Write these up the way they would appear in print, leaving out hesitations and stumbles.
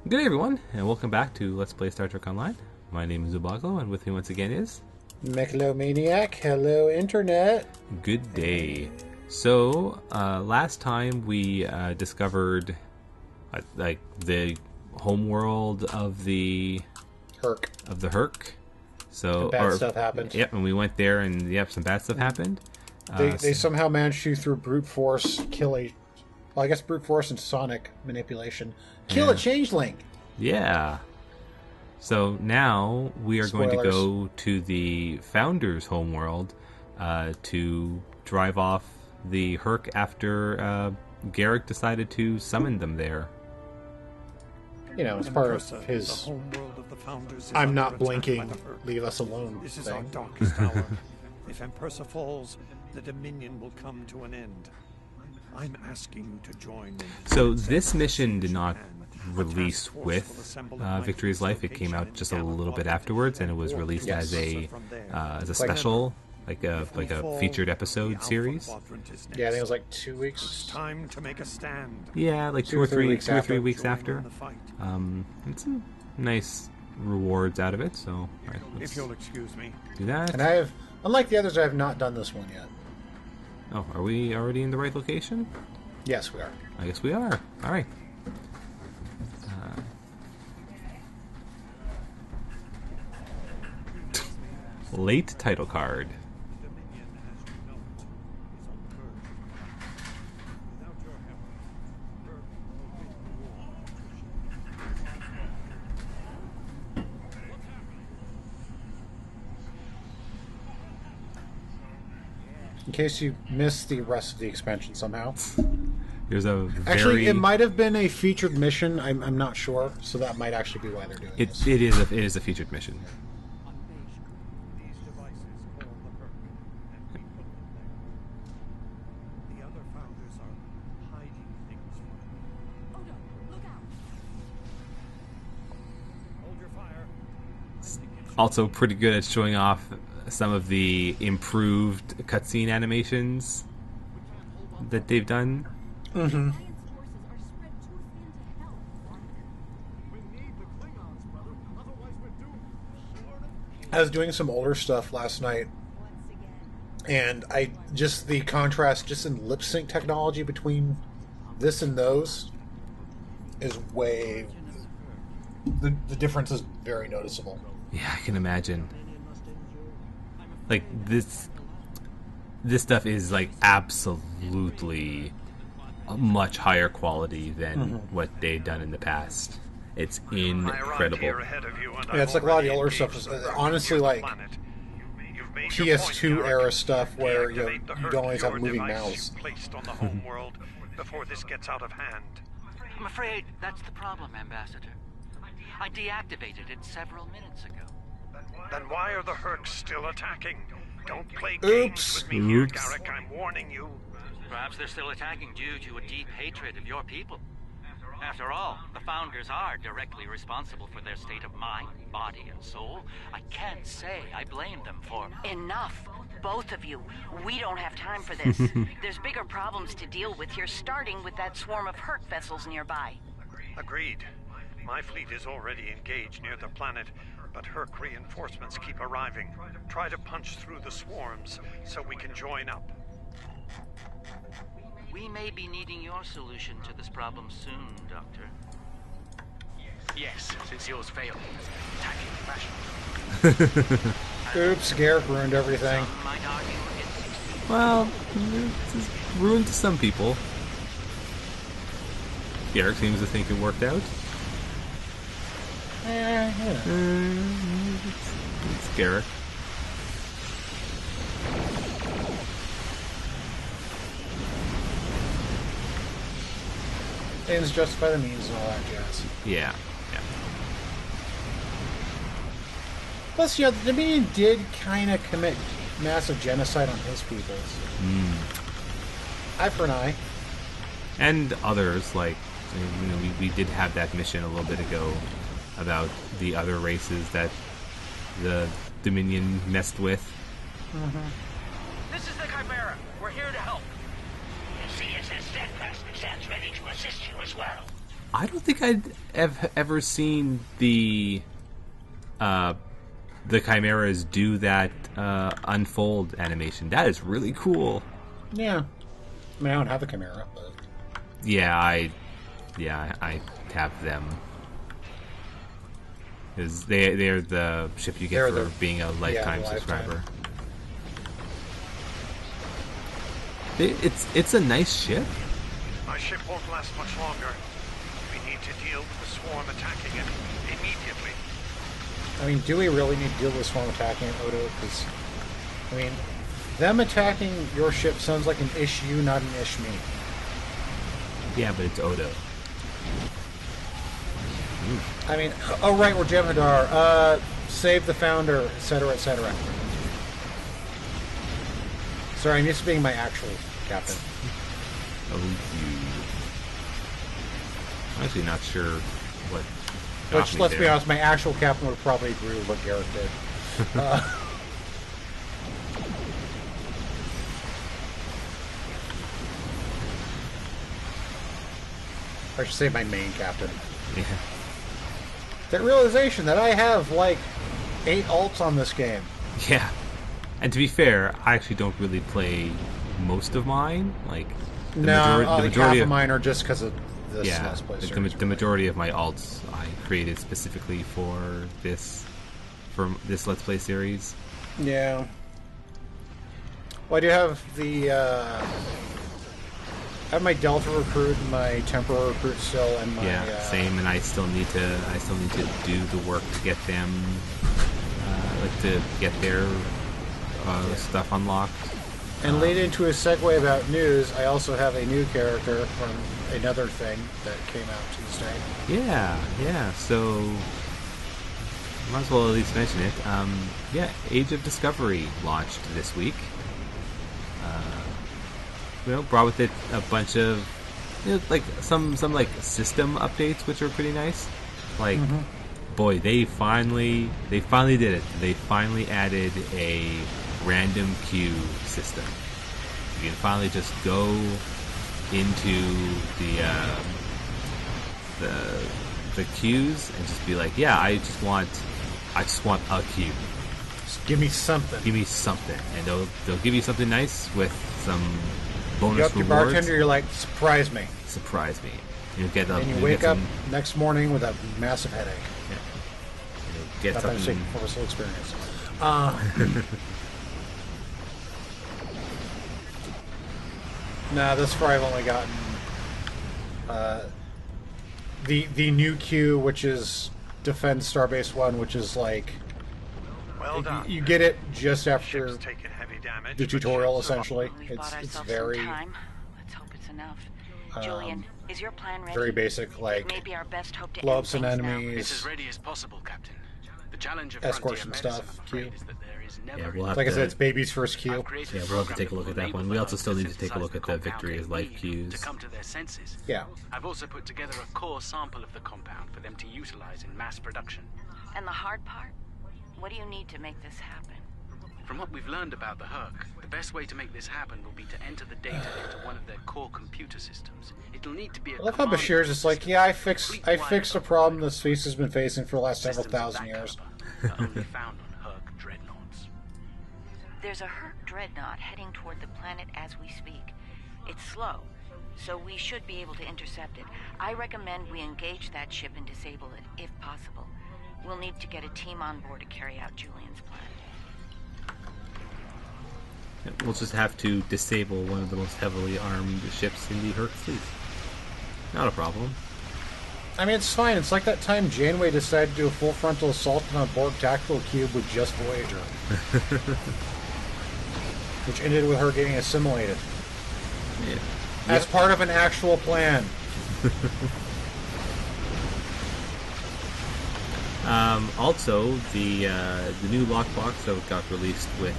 Good day, everyone, and welcome back to Let's Play Star Trek Online. My name is Ubago, and with me once again is... Megalomaniac, hello internet. Good day. So, last time we discovered, like, the homeworld of the... Hur'q. Of the Hur'q. So, Bad stuff happened. Yep, and we went there, and yep, some bad stuff happened. They somehow managed to, through brute force, kill a... Well, I guess brute force and sonic manipulation. Kill a changeling! Yeah. So now we are going to go to the Founder's homeworld to drive off the Hur'q after Garrick decided to summon them there. You know, it's part of his I'm not blinking, leave us alone This is thing. our darkest hour. If Empersa falls, the Dominion will come to an end. I'm asking you to join me. So this mission did not release with Victory's Life. It came out just a little bit afterwards, and it was released as a special, like a featured episode series. Yeah, I think it was like 2 weeks. It's time to make a stand. Yeah, like two or three weeks after. And some nice rewards out of it. So, all right, If you'll excuse me. do that. And I have, unlike the others, I have not done this one yet. Oh, are we already in the right location? Yes, we are. I guess we are. All right. Late title card. In case you missed the rest of the expansion somehow. There's a very... Actually, it might have been a featured mission. I'm not sure, so that might actually be why they're doing this. It is a featured mission. Also pretty good at showing off some of the improved cutscene animations that they've done. Mm-hmm. I was doing some older stuff last night, and the contrast just in lip sync technology between this and those is way... The difference is very noticeable. Yeah, I can imagine. Like, this stuff is, like, absolutely a much higher quality than what they've done in the past. It's incredible. Yeah, it's like a lot of the older stuff is honestly like PS2 era stuff where you don't always have a moving mouse. Placed on the homeworld before this gets out of hand. I'm afraid that's the problem, Ambassador. I deactivated it several minutes ago. Then why are the Hur'q still attacking? Don't play games with me here, Garrick. I'm warning you. Perhaps they're still attacking due to a deep hatred of your people. After all, the Founders are directly responsible for their state of mind, body, and soul. I can't say I blame them for... Enough! Both of you. We don't have time for this. There's bigger problems to deal with here, starting with that swarm of Hur'q vessels nearby. Agreed. My fleet is already engaged near the planet, but Hur'q reinforcements keep arriving. Try to punch through the swarms so we can join up. We may be needing your solution to this problem soon, Doctor. Yes, since yours failed. Attacking fashion. Oops, Garrick ruined everything. Some might argue it succeeded. Well, it's ruined to some people. Garrick seems to think it worked out. It's Garrick. Ends justify the means and all that jazz. Yeah. Plus, yeah, the Dominion did kind of commit massive genocide on his peoples. Eye for an eye. And others, like, you know, we did have that mission a little bit ago about the other races that the Dominion messed with. This is the Chimera. We're here to help. CSS Steadfast stands ready to assist you as well. I don't think I'd have ever seen the chimeras do that unfold animation. That is really cool. Yeah. I mean, I don't have a chimera, but... Yeah, I have them. Because they're the ship you get for being a lifetime subscriber. It's a nice ship. My ship won't last much longer. We need to deal with the swarm attacking it immediately. I mean, do we really need to deal with swarm attacking it, Odo? Because, I mean, them attacking your ship sounds like an issue, not an ish me. Yeah, but it's Odo. I mean, oh right, we're Jem'Hadar. Save the founder, etc., etc. Sorry, I'm used to being my actual captain. Oh, you. I'm actually not sure what. Which, let's be honest, my actual captain would probably agree with what Garrett did. I should say my main captain. Yeah. That realization that I have, like, 8 alts on this game. Yeah. And to be fair, I actually don't really play most of mine. Like, the majority half of mine are just because of this Let's Play series. The majority of my alts I created specifically for this Let's Play series. Yeah. Well, I do have the... I have my Delta recruit and my Temporal recruit still, and my same. And I still need to do the work to get them, to get their stuff unlocked. And lead into a segue about news. I also have a new character from another thing that came out Tuesday. Yeah. So might as well at least mention it. Age of Discovery launched this week. Brought with it a bunch of, like some like system updates, which are pretty nice. Like, boy, they finally did it. They finally added a random queue system. You can finally just go into the queues and just be like, yeah, I just want a queue. Just give me something. Give me something, and they'll give you something nice with some bonus you up to rewards. Bartender, you're like, surprise me. Surprise me. You'll get and you wake up next morning with a massive headache. Yeah. You'll get something. Personal experience. Nah, this far I've only gotten the new queue, which is Defend Starbase 1, which is like... Well done. You get it just after heavy damage, the tutorial, essentially. It's very... Let's hope it's enough. Julian, is your plan ready? Very basic, like, Maybe our best hope to blow up some end things enemies. It's as ready as possible, Captain. The challenge of escort some frontier stuff, medicine, I'm queue. afraid, is that there is never Yeah, we'll have like to, I said, it's baby's first queue. Yeah, we'll have to take a look at that one. We also still need to take a look at the Victory is Life queues. To come to their senses. Yeah. I've also put together a core sample of the compound for them to utilize in mass production. And the hard part? What do you need to make this happen? From what we've learned about the Hur'q, the best way to make this happen will be to enter the data into one of their core computer systems. It'll need to be a I love how Bashir's just like, yeah, I fixed a problem the species has been facing for the last several thousand years. Only found on Hur'q dreadnoughts. There's a Hur'q dreadnought heading toward the planet as we speak. It's slow, so we should be able to intercept it. I recommend we engage that ship and disable it, if possible. We'll need to get a team on board to carry out Julian's plan. We'll just have to disable one of the most heavily armed ships in the Hur'q fleet. Not a problem. I mean, it's fine. It's like that time Janeway decided to do a full frontal assault on a Borg tactical cube with just Voyager. Which ended with her getting assimilated. Yeah. As part of an actual plan. Also, the new lockbox that got released with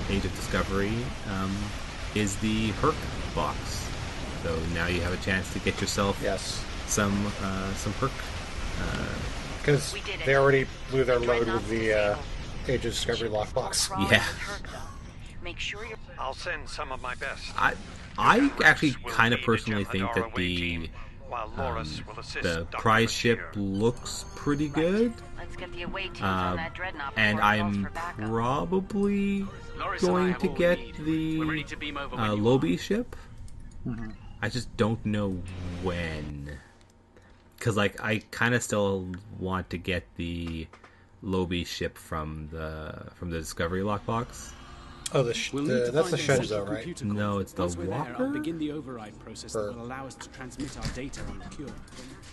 Age of Discovery is the Hur'q box. So now you have a chance to get yourself some Hur'q. Because they already blew their load with the Age of Discovery lockbox. Yeah. Make sure you're... I'll send some of my best. I actually kind of personally think that while Loris will assist The Dr. prize ship Bashir. looks pretty good. Let's get the away teams on that dreadnought before And it calls I'm for backup. probably Loris and I going have to all we get need. the We're ready to beam over when you Lobby ship. Mm-hmm. I just don't know when. Because, like, I kind of still want to get the Lobby ship from the Discovery lockbox. Oh, We'll need to that's the find their Shenzhou, central right? computer core. No, it's the Once we're there, I'll Walker? begin the override process Or- that will allow us to transmit our data on the cure.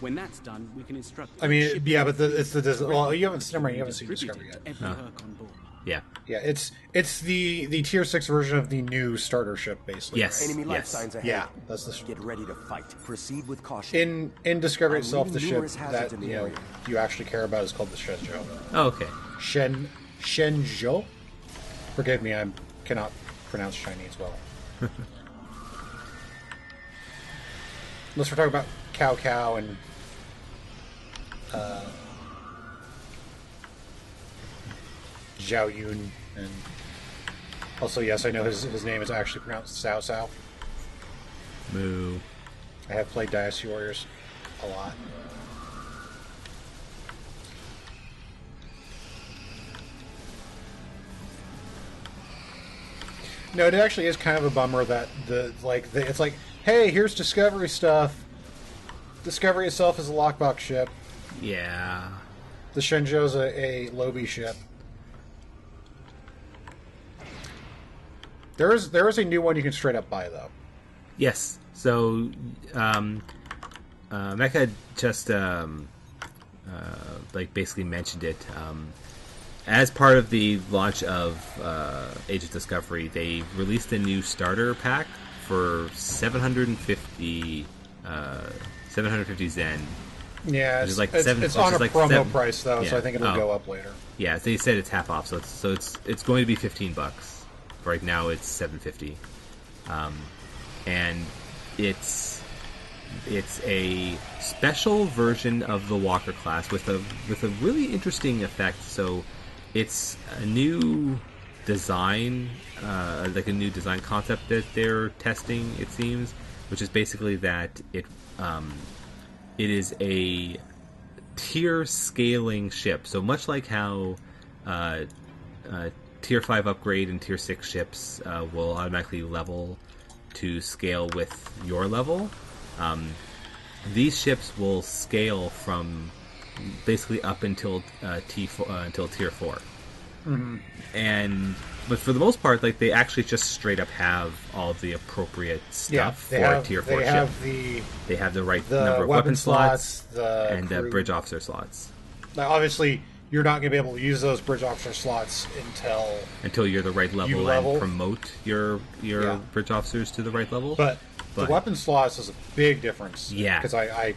When that's done, we can instruct. I mean, ship yeah, but it's the directly well, you haven't to seen distribute Discovery it yet. to every Hur'q on board. Yeah. Yeah, it's the tier 6 version of the new starter ship, basically. Yes. right? Enemy life Yes. signs ahead. Yeah, that's the Get ready to fight. Proceed with caution. in Discovery I'm itself, the reading ship numerous hazards that in the area. you actually care about is called the Shenzhou. Oh, okay. Shenzhou. Forgive me, I cannot pronounce Chinese well. Unless we're talking about Cao Cao and Zhao Yun, and also yes, I know his name is actually pronounced Cao Cao. Moo. I have played Dynasty Warriors a lot. No, it actually is kind of a bummer that it's like, hey, here's Discovery stuff. Discovery itself is a lockbox ship. Yeah. The Shenzhou's a Lobby ship. There is a new one you can straight up buy though. Yes. So, Mecha just basically mentioned it. As part of the launch of Age of Discovery, they released a new starter pack for 750 Zen. Yeah, Which is like it's seven- it's which on is a like promo seven- price though, so yeah. I think it'll Oh. go up later. Yeah, they said it's half off, so it's going to be $15. Right now, it's $750, and it's a special version of the Walker class with a really interesting effect. So it's a new design, like a new design concept that they're testing. It seems, which is basically that it is a tier scaling ship. So much like how Tier 5 upgrade and Tier 6 ships will automatically level to scale with your level, these ships will scale from basically up until until Tier 4. Mm-hmm. But for the most part, like, they actually just straight up have all the appropriate stuff for a Tier 4 ship. They have the right number of weapon slots and bridge officer slots. Now, obviously, you're not going to be able to use those bridge officer slots until you're the right level, and promote your bridge officers to the right level. But the weapon slots is a big difference. Yeah, because I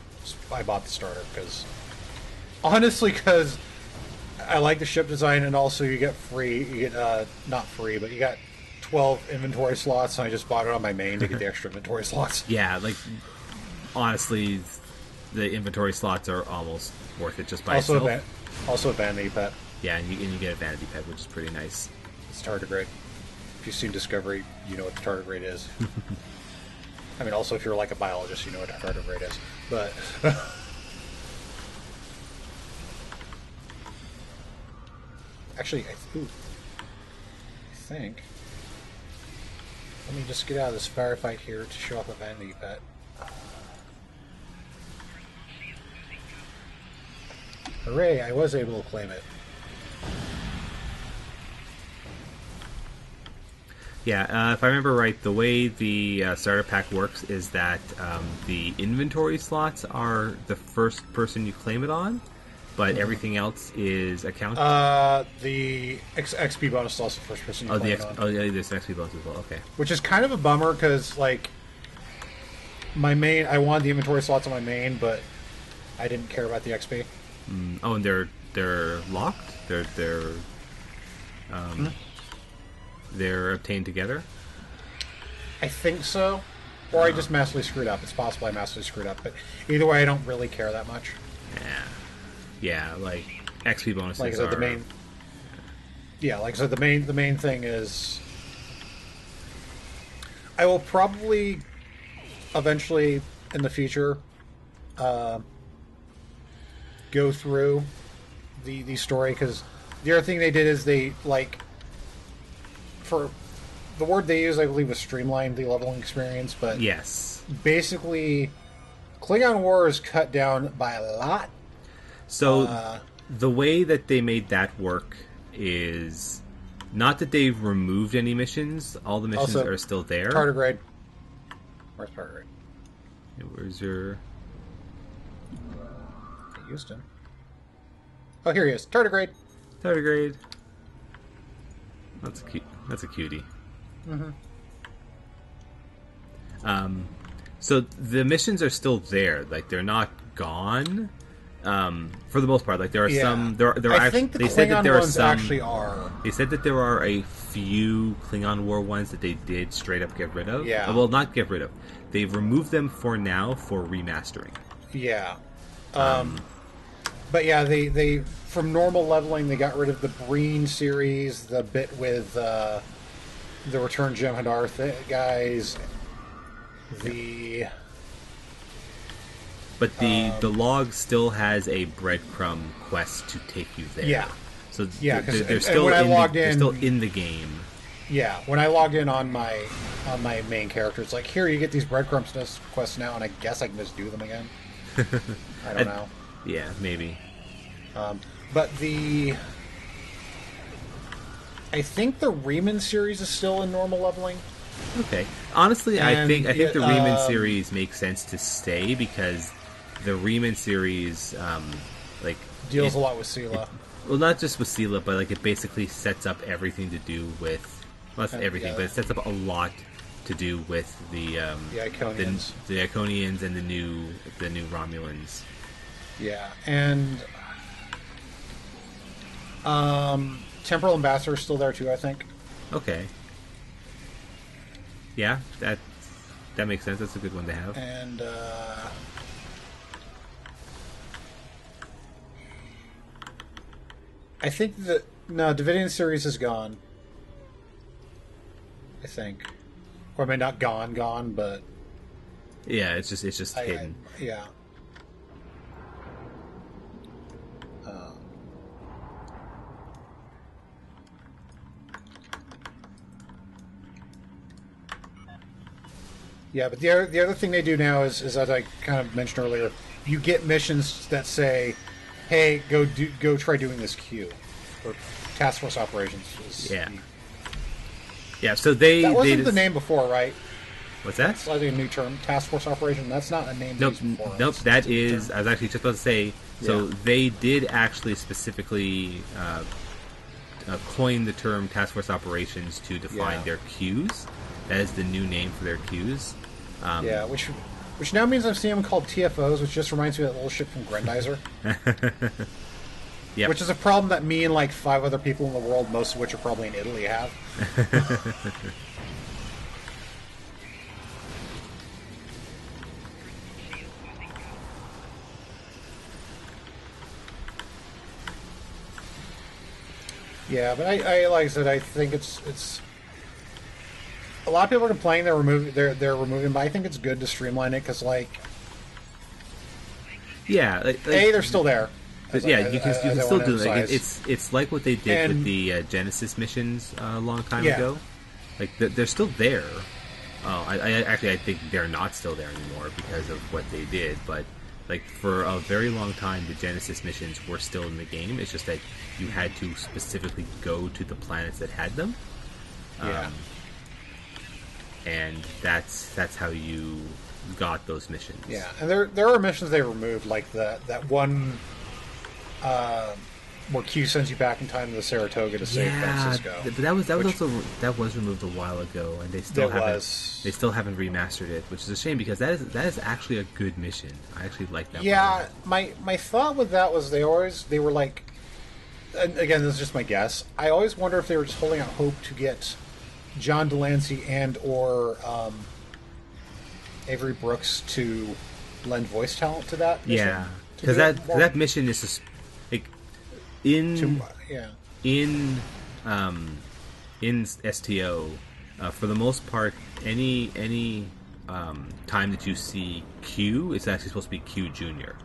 bought the starter because I like the ship design, and also you get not free, but you got 12 inventory slots, and I just bought it on my main to get the extra inventory slots. Yeah, like, honestly, the inventory slots are almost worth it just by itself. Also a vanity pet. Yeah, and you get a vanity pet, which is pretty nice. It's tardigrade. If you've seen Discovery, you know what the tardigrade is. I mean, also if you're like a biologist, you know what a tardigrade is. But actually, I think. Let me just get out of this firefight here to show off a vanity pet. Hooray, I was able to claim it. Yeah, if I remember right, the way the starter pack works is that the inventory slots are the first person you claim it on, but everything else is accounted. The XP bonus slots the first person you claim it on. Oh, yeah, there's an XP bonus as well, okay. Which is kind of a bummer, because, like, my main, I wanted the inventory slots on my main, but I didn't care about the XP. Oh, and they're locked? They're obtained together? I think so. Or I just massively screwed up. It's possible I massively screwed up, but either way, I don't really care that much. Yeah, like, XP bonuses like I said, are... the main... Yeah, like I said, the main thing is... I will probably, eventually, in the future, go through the story, because the other thing they did is they, like, for the word they used, I believe, was streamlined the leveling experience, but yes, basically Klingon War is cut down by a lot. So the way that they made that work is not that they've removed any missions. All the missions also, are still there. Tardigrade. Where's Tardigrade? Where's your... I used him. Oh, here he is. Tardigrade. Tardigrade. That's cute. That's a cutie. Mm-hmm. So the missions are still there. Like, they're not gone. For the most part, like, there are some. There are I actually. think the they Klingon said that there ones are some. actually are. They said that there are a few Klingon War ones that they did straight up get rid of. Yeah. Well, not get rid of. They've removed them for now for remastering. Yeah. But yeah, they from normal leveling, they got rid of the Breen series, the bit with the Return Jem'Hadar guys, But the log still has a breadcrumb quest to take you there. Yeah. So yeah, they're still they're still in the game. Yeah, when I logged in on my main character, it's like, here, you get these breadcrumbs quests now, and I guess I can just do them again. I don't know. Yeah, maybe. But I think the Riemann series is still in normal leveling. Okay. Honestly, I think the Riemann series makes sense to stay, because the Riemann series, deals a lot with Sela. Well, not just with Sela, but like it basically sets up everything to do with, well, not everything, but it sets up a lot to do with the Iconians, the Iconians, and the new Romulans. Yeah, and Temporal Ambassador is still there too, I think. Okay. Yeah, that makes sense. That's a good one to have. And I think Davidian series is gone. I think, or I mean, not gone, but yeah, it's just hidden. Yeah. Yeah, but the other thing they do now is, as I kind of mentioned earlier, you get missions that say, "Hey, go try doing this Q," or Task Force Operations. Yeah. So that wasn't the name before, right? What's that? It's slightly a new term, Task Force Operation. That's not a name. Nope. That is. I was actually just about to say. So they did actually specifically coin the term Task Force Operations to define their Qs. That is the new name for their Qs. Which now means I'm seeing them called TFOs, which just reminds me of that little ship from Grendizer. Yep. Which is a problem that me and like 5 other people in the world, most of which are probably in Italy, have. Yeah, but I like I said, I think it's a lot of people are complaining they're removing, but I think it's good to streamline it, because they're still there. You can still do it. It's like what they did with the Genesis missions a long time ago. Like they're still there. Oh, I think they're not still there anymore because of what they did. But like for a very long time, the Genesis missions were still in the game. It's just that you had to specifically go to the planets that had them. And that's how you got those missions. Yeah, and there are missions they removed, like that one where Q sends you back in time to the Saratoga to save Francisco. But that was removed a while ago, and they still haven't remastered it, which is a shame, because that is actually a good mission. I actually like that. Yeah, my thought with that was they were like, and again, this is just my guess. I always wonder if they were just holding out hope to get John Delancey and or Avery Brooks to lend voice talent to that mission. Yeah, because that mission is just like in STO, for the most part, any time that you see Q, it's actually supposed to be Q Junior.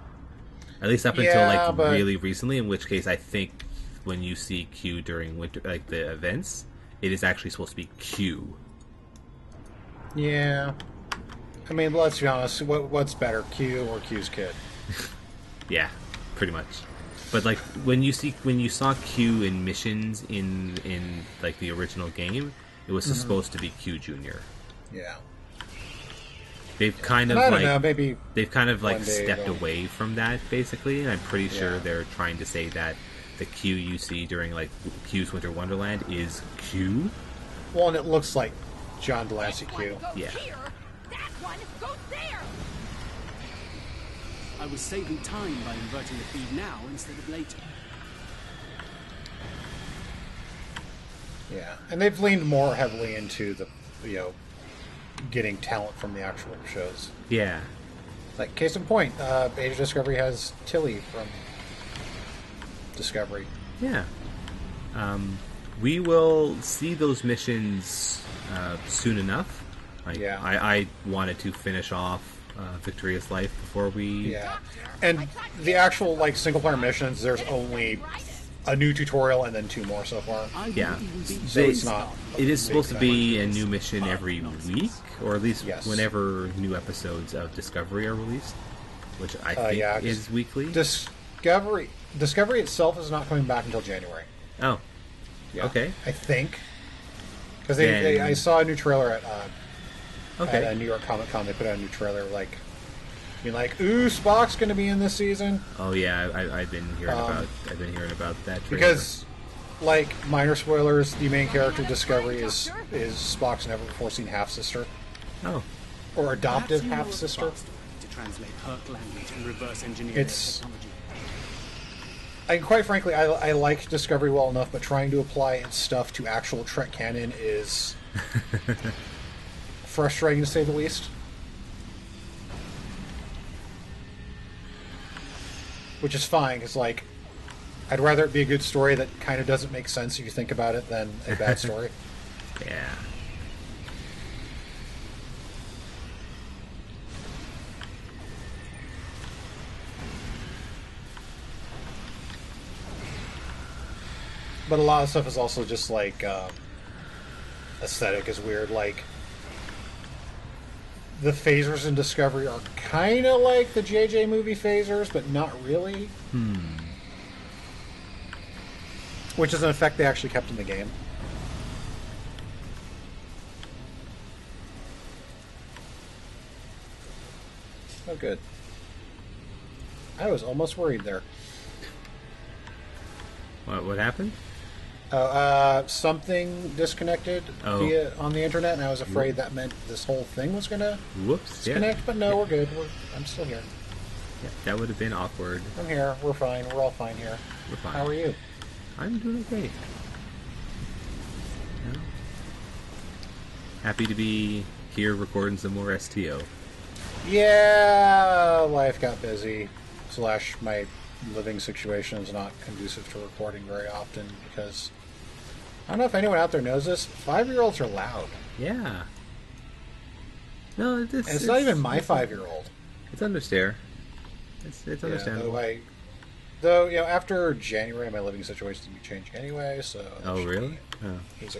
At least up until really recently. In which case, I think when you see Q during winter, like the events, it is actually supposed to be Q. Yeah. I mean, let's be honest. What's better, Q or Q's kid? Yeah, pretty much. But like when you saw Q in missions in like the original game, it was supposed to be Q Junior. Yeah. They've kind of maybe they've kind of like stepped away from that basically, and I'm pretty sure they're trying to say that the Q you see during like Q's Winter Wonderland is Q. Well, and it looks like John Delancey Q. Yeah. That one goes there. I was saving time by inverting the feed now instead of later. Yeah, and they've leaned more heavily into the, getting talent from the actual shows. Yeah. Like, case in point, Age of Discovery has Tilly from Discovery. Yeah. We will see those missions soon enough. I wanted to finish off Victoria's Life before we... Yeah. And the actual, single-player missions, there's only a new tutorial and then 2 more so far. Yeah. So it's not... It is supposed to be a new mission every week, or at least whenever new episodes of Discovery are released, which I think is weekly. Discovery itself is not coming back until January. Oh. Yeah. Okay. I think. Because I saw a new trailer at New York Comic Con. They put out a new trailer, ooh, Spock's going to be in this season. Oh yeah, I've been hearing about that trailer. Because, minor spoilers, the main character of Discovery is Spock's never before seen half sister. Oh. Or adoptive half sister. To translate Hur'q language and reverse engineer technology. And quite frankly, I like Discovery well enough, but trying to apply its stuff to actual Trek canon is frustrating to say the least. Which is fine, because, I'd rather it be a good story that kind of doesn't make sense if you think about it than a bad story. Yeah. But a lot of stuff is also just, aesthetic is weird. The phasers in Discovery are kind of like the JJ movie phasers, but not really. Which is an effect they actually kept in the game. Oh, good. I was almost worried there. What happened? Something disconnected on the internet, and I was afraid that meant this whole thing was going to disconnect, but no, we're good. I'm still here. Yeah, that would have been awkward. I'm here. We're fine. We're all fine here. We're fine. How are you? I'm doing okay. Yeah. Happy to be here recording some more STO. Yeah, life got busy. / my living situation is not conducive to recording very often because... I don't know if anyone out there knows this. 5-year-olds are loud. Yeah. No, it's not even my 5-year-old. It's understandable. It's understandable. Though, after January, my living situation is going to be changing anyway, so... Oh, really? Oh.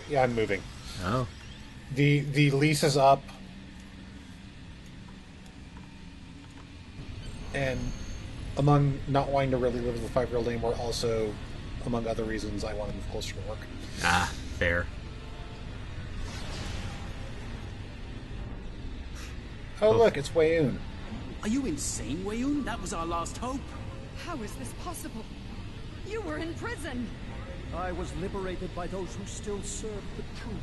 Yeah, I'm moving. Oh. The lease is up. And among not wanting to really live with a 5-year-old anymore, also, among other reasons, I want to move closer to work. Ah, fair. Oh, look, it's Wayoon. Are you insane, Wayoon? That was our last hope. How is this possible? You were in prison. I was liberated by those who still serve the truth.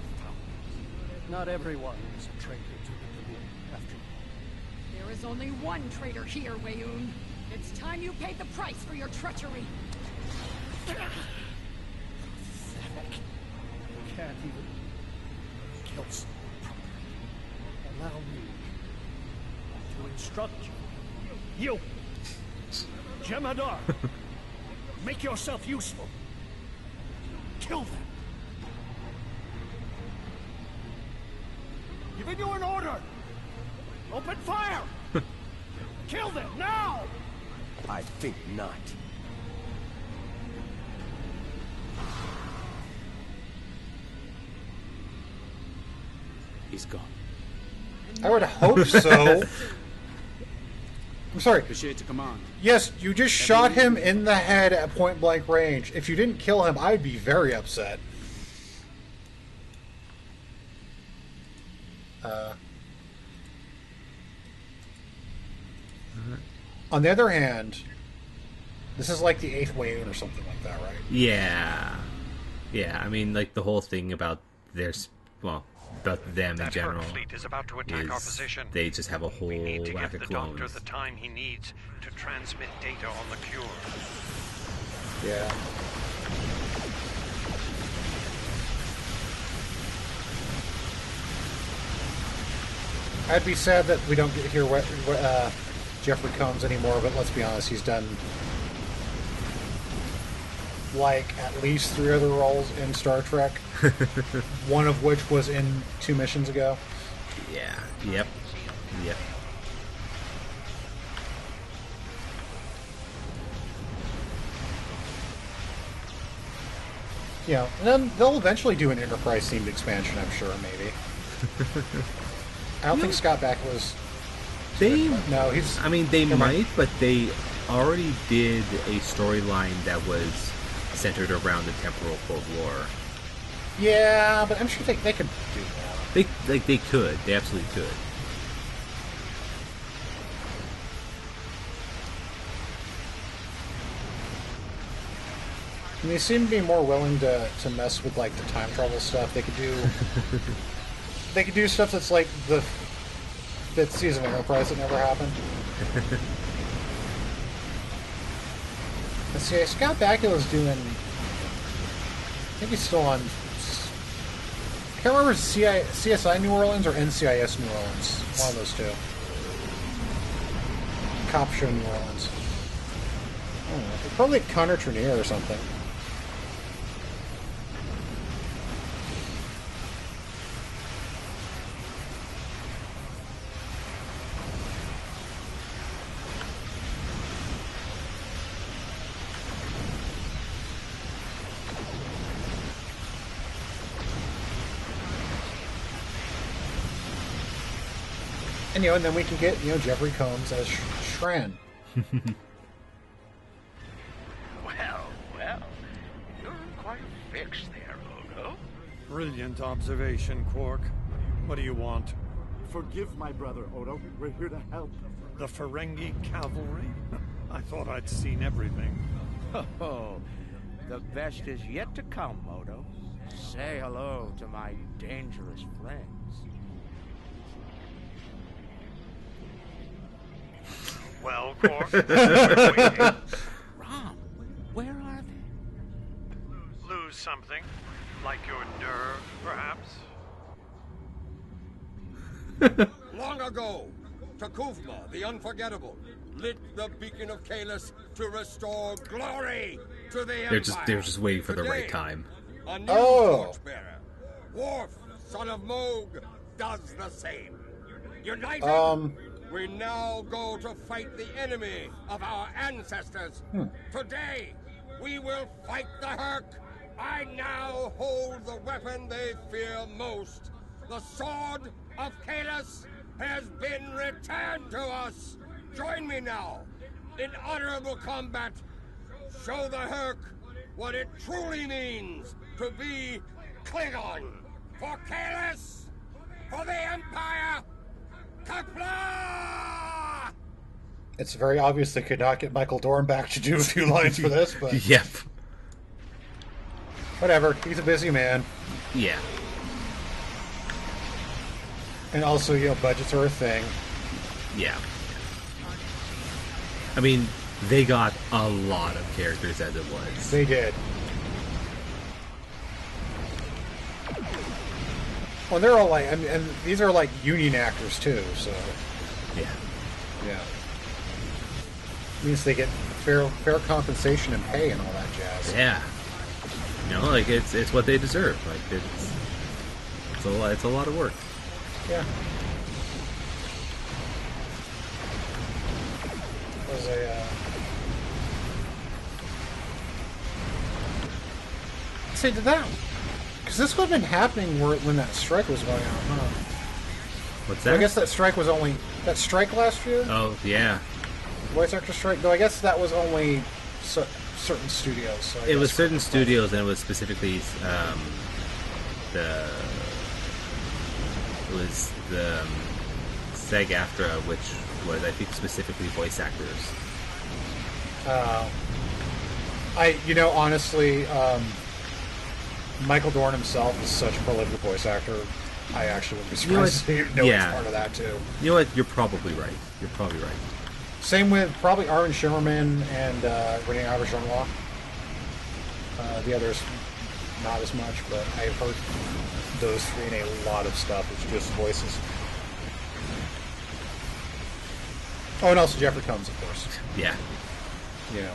Not everyone is a traitor to the Domain, after all. There is only one traitor here, Wayoon. It's time you paid the price for your treachery. Can't even kill someone properly. Allow me to instruct you. You, Jemadar, make yourself useful. Kill them. Giving you an order. Open fire! Kill them, now! I think not. He's gone. I would hope so. I'm sorry. Bashir to command. Yes, you just shot him in the head at point blank range. If you didn't kill him, I'd be very upset. On the other hand, this is like the 8th Wayoon or something like that, right? Yeah. Yeah, I mean, like, the whole thing about their... Well, about them in general fleet is about to attack our position. They just have a whole whack of the clones. doctor the time he needs to transmit data on the cure. Yeah. I'd be sad that we don't get to hear what Jeffrey Combs anymore, but let's be honest, he's done like at least 3 other roles in Star Trek. One of which was in 2 missions ago. Yeah. Yep. You know, and then they'll eventually do an Enterprise themed expansion, I'm sure, maybe. I don't think Scott Bakula was... No, he's... I mean, they might, but they already did a storyline that was centered around the temporal Cold War. Yeah, but I'm sure they could do that. They could. They absolutely could. And they seem to be more willing to mess with like the time travel stuff. They could do they could do stuff that's like the 5th season of Enterprise that never happened. Let's see, Scott Bakula's doing... I think he's still on... I can't remember if it's CSI New Orleans or NCIS New Orleans. One of those 2. Cop Show New Orleans. I don't know. Probably Connor Trenier or something. And, and then we can get, Jeffrey Combs as Shran. Well, you're in quite a fix there, Odo. Brilliant observation, Quark. What do you want? Forgive my brother, Odo. We're here to help. The Ferengi cavalry? I thought I'd seen everything. Oh, the best is yet to come, Odo. Say hello to my dangerous friends. Well, Quark, Rom, where are they? Lose something? Like your nerve, perhaps? Long ago, Takufma, the Unforgettable, lit the beacon of Kahless to restore glory to the Empire. They're just waiting for the right time. A new torchbearer, Worf, son of Moog, does the same. United, we now go to fight the enemy of our ancestors. Today, we will fight the Hur'q. I now hold the weapon they fear most. The sword of Kahless has been returned to us. Join me now in honorable combat. Show the Hur'q what it truly means to be Klingon. For Kahless, for the Empire, Kapla! It's very obvious they could not get Michael Dorn back to do a few lines for this, but... Yep. Whatever, he's a busy man. Yeah. And also, budgets are a thing. Yeah. I mean, they got a lot of characters as it was. They did. Well, they're all like, and these are like union actors too, so. Yeah. Means they get fair compensation and pay and all that jazz. Yeah. It's what they deserve. Like it's a lot of work. Yeah. was a. Say, did that? Because this would have been happening when that strike was going on, huh? What's that? I guess that strike was only that strike last year. Oh yeah. Voice actor strike. Though I guess that was only certain studios. So it was certain studios, and it was specifically the SAG-AFTRA, which was, I think, specifically voice actors. Honestly, Michael Dorn himself is such a prolific voice actor. I actually wouldn't be surprised to know he's part of that too. You know what? You're probably right. You're probably right. Same with probably Armin Shimmerman and Renee Auberjonois. The others, not as much, but I've heard those three in a lot of stuff. It's just voices. Oh, and also Jeffrey Combs, of course. Yeah. You know.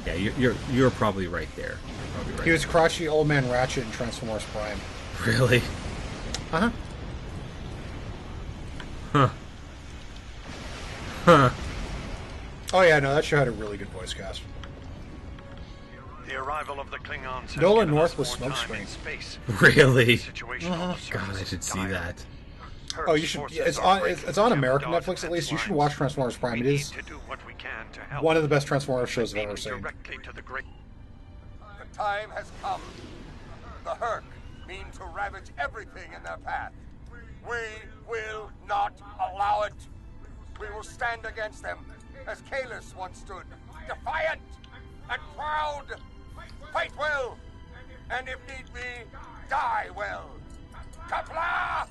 Yeah, you're probably right there. You're probably right. He was crotchety old man Ratchet in Transformers Prime. Really? Uh-huh. Huh. Huh. Oh yeah, no, that show had a really good voice cast. The arrival of the Klingons. Nolan North was smokescreen. Really? Uh-huh. God, I should see that. Oh, you should. It's on American Netflix at least. You should watch Transformers Prime. It is one of the best Transformers shows I've ever seen. The time has come. The Hur'q mean to ravage everything in their path. We will not allow it. We will stand against them, as Kalis once stood, defiant and proud. Fight well, and if need be, die well. Kapla!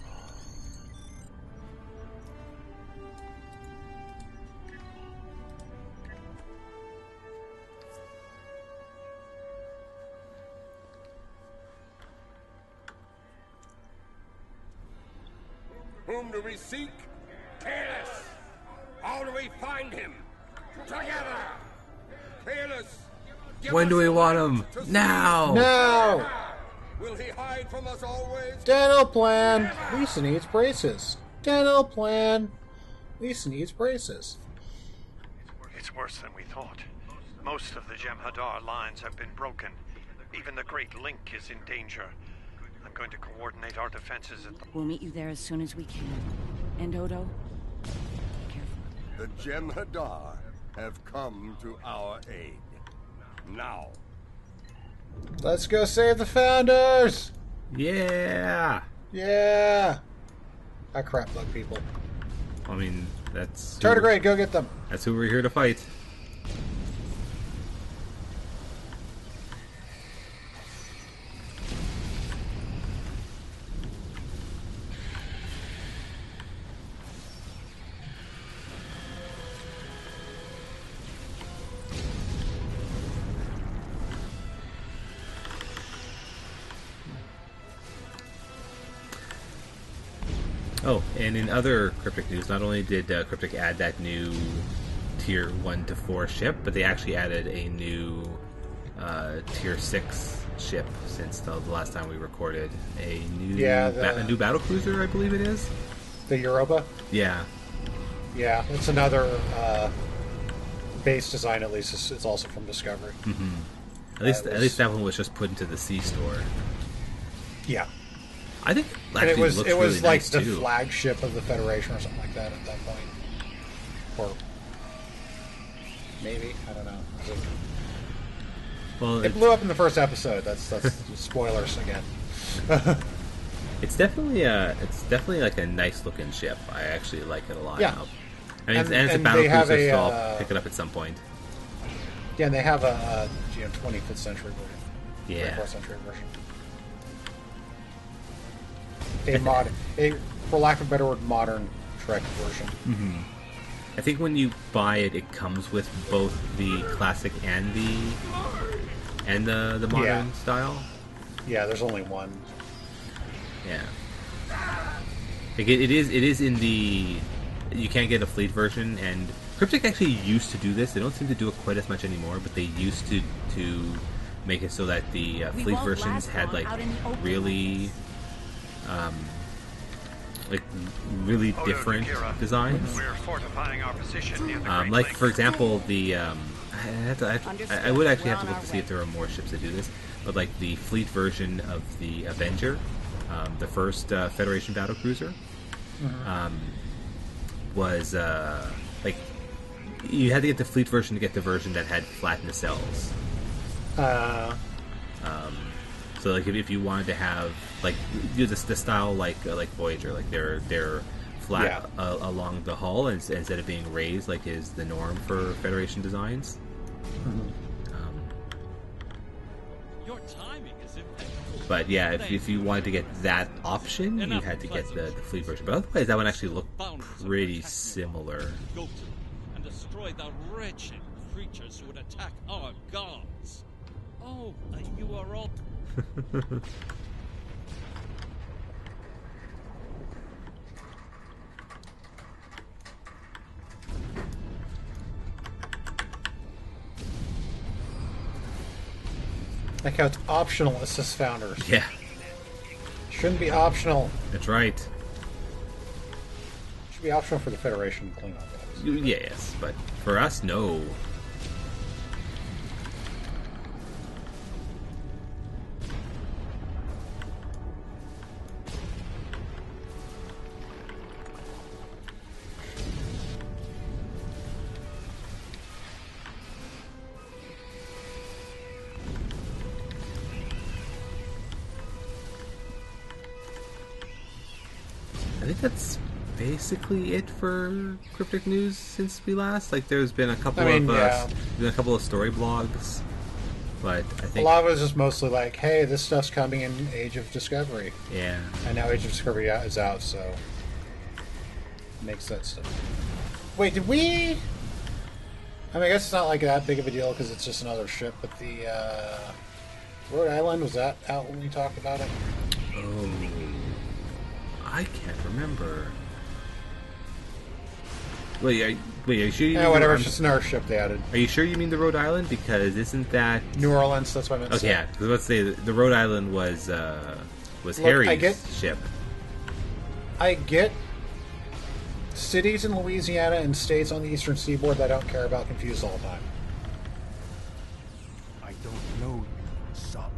Whom do we seek? Kalis! How do we find him? Together! Kalis! When do we want him? Now! Now! Will he hide from us always? Dental plan! Lisa needs braces. Dental plan! Lisa needs braces. It's worse than we thought. Most of the Jem'Hadar lines have been broken. Even the Great Link is in danger. I'm going to coordinate our defenses at the... We'll meet you there as soon as we can. And Odo, be careful. The Jem'Hadar have come to our aid. Now. Let's go save the Founders! Yeah! Yeah! I crap bug people. I mean, that's... Tardigrade, go get them! That's who we're here to fight. Oh, and in other Cryptic news, not only did Cryptic add that new Tier 1 to 4 ship, but they actually added a new Tier 6 ship since the last time we recorded. A new a new battle cruiser, I believe it is. The Europa? Yeah. Yeah, it's another base design, at least. It's also from Discovery. Mm-hmm. At least that one was just put into the C store. Yeah. I think and it was really like nice the too. flagship of the Federation or something like that at that point. Or maybe, I don't know. Well, it blew up in the first episode. That's spoilers again. It's definitely like a nice looking ship. I actually like it a lot. Yeah. I mean, and it's a battle cruiser, so I'll pick it up at some point. Yeah, and they have a 25th century version. Yeah. 24th century version. For lack of a better word, modern Trek version. Mm-hmm. I think when you buy it, it comes with both the classic and the modern style. Yeah, there's only one. Yeah. Like it is in the... You can't get a fleet version, and Cryptic actually used to do this. They don't seem to do it quite as much anymore, but they used to make it so that the fleet versions had like really like really different designs. We're fortifying our position near the Great Like Lake. for example, the I would actually have to look to see if there are more ships that do this, but like the fleet version of the Avenger, the first Federation battlecruiser, was like you had to get the fleet version to get the version that had flat nacelles. So like if you wanted to have like do the style like Voyager, like they're flat along the hull instead of being raised like is the norm for Federation designs. Your timing is impeccable. But yeah, if you wanted to get that option, you had to get the fleet version. But otherwise, that one actually looked pretty similar. Go to and destroy the wretched creatures who would attack our gods. Oh, you are all. Like how it's optional assist founders. Yeah. Shouldn't be optional. That's right. Should be optional for the Federation cleanup. Yes, but for us, no. I think that's basically it for cryptic news since we last. Like, there's been a couple of story blogs, but I think a lot of it is just mostly like, hey, this stuff's coming in Age of Discovery. Yeah. And now Age of Discovery is out, so makes that stuff. Wait, did we? I mean, I guess it's not like that big of a deal because it's just another ship. But the Rhode Island, was that out when we talked about it? Oh. I can't remember. Wait, are you sure? Yeah, whatever. It's just another ship they added. Are you sure you mean the Rhode Island? Because isn't that New Orleans? That's what I meant to say. Yeah, because let's say the Rhode Island was Harry's ship. I get cities in Louisiana and states on the eastern seaboard that I don't care about confused all the time. I don't know you, Solid,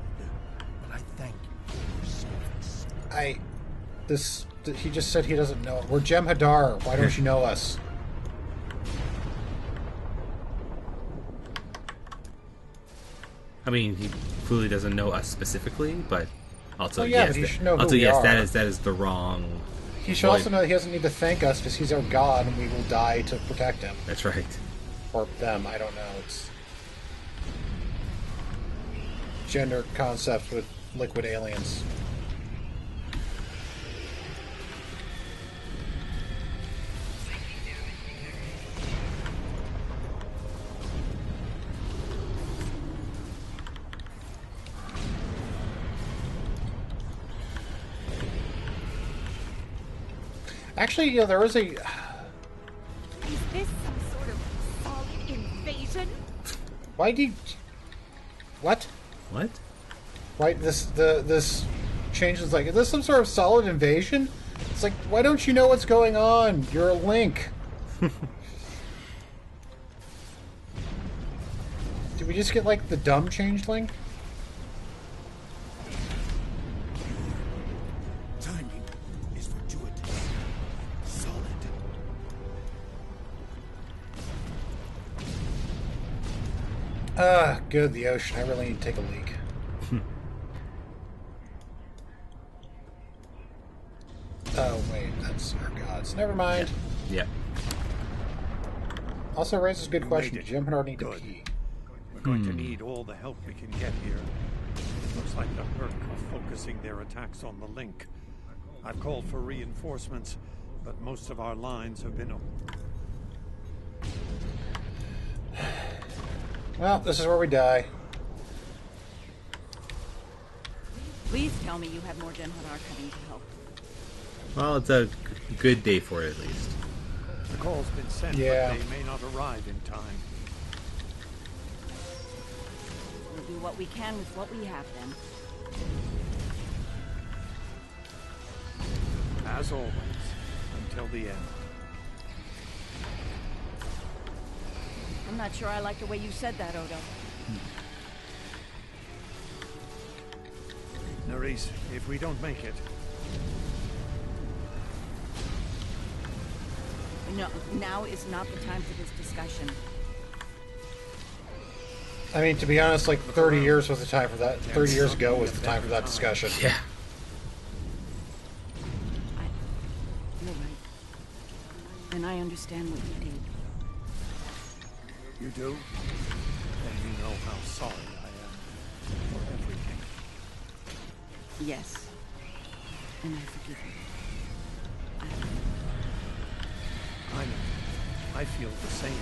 but I thank you for your service. He just said he doesn't know. We're Jem'Hadar. Why don't you know us? I mean, he clearly doesn't know us specifically, but also but he should know who we are. that is the wrong. He should also know he doesn't need to thank us because he's our god and we will die to protect him. That's right. Or them. I don't know. It's gender concept with liquid aliens. Actually, there was a... Is this some sort of solid invasion? Why do you... What? What? Why this changes like, is this some sort of solid invasion? It's like, why don't you know what's going on? You're a Link. Did we just get like the dumb changeling? Timing is fortuitous. Solid. Good, the ocean. I really need to take a leak. Oh, wait, that's our gods. Never mind. Yeah. Also raises a good question. Did Jem'Hadar need to pee? We're going to need all the help we can get here. It looks like the Hur'q are focusing their attacks on the Link. I've called for reinforcements, but most of our lines have been... Well, this is where we die. Please tell me you have more Jem'Hadar coming to help. Well, it's a good day for it, at least. The call's been sent, but they may not arrive in time. We'll do what we can with what we have, then. As always. until the end. I'm not sure I like the way you said that, Odo. Nerys, if we don't make it... No, now is not the time for this discussion. I mean, to be honest, like 30 years was the time for that. 30 years ago was the time for that discussion. Yeah. You're right. And I understand what you did. You do? Then you know how sorry I am for everything. Yes. And I forgive you. I know. I feel the same.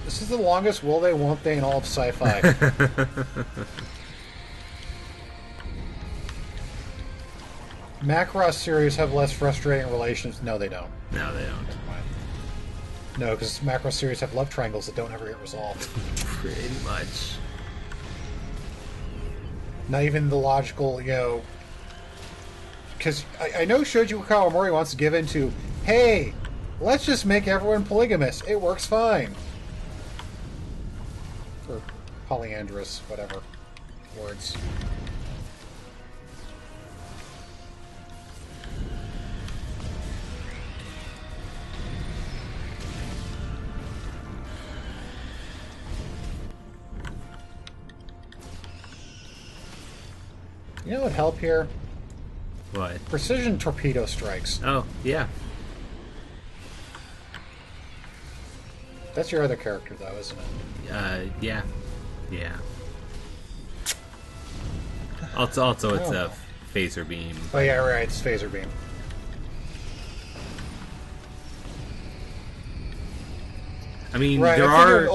This is the longest will they won't they in all of sci-fi. Macross series have less frustrating relations. No, they don't. No, they don't. No, because Macross series have love triangles that don't ever get resolved. Pretty much. Not even the logical, you know... Because I know Shoji Kawamori wants to give into, hey, let's just make everyone polygamous. It works fine. Or polyandrous, whatever words. You know what would help here? What? Precision torpedo strikes. Oh, yeah. That's your other character, though, isn't it? Yeah. Yeah. Also it's a phaser beam. Oh, yeah, right. It's phaser beam. I mean, right, there are...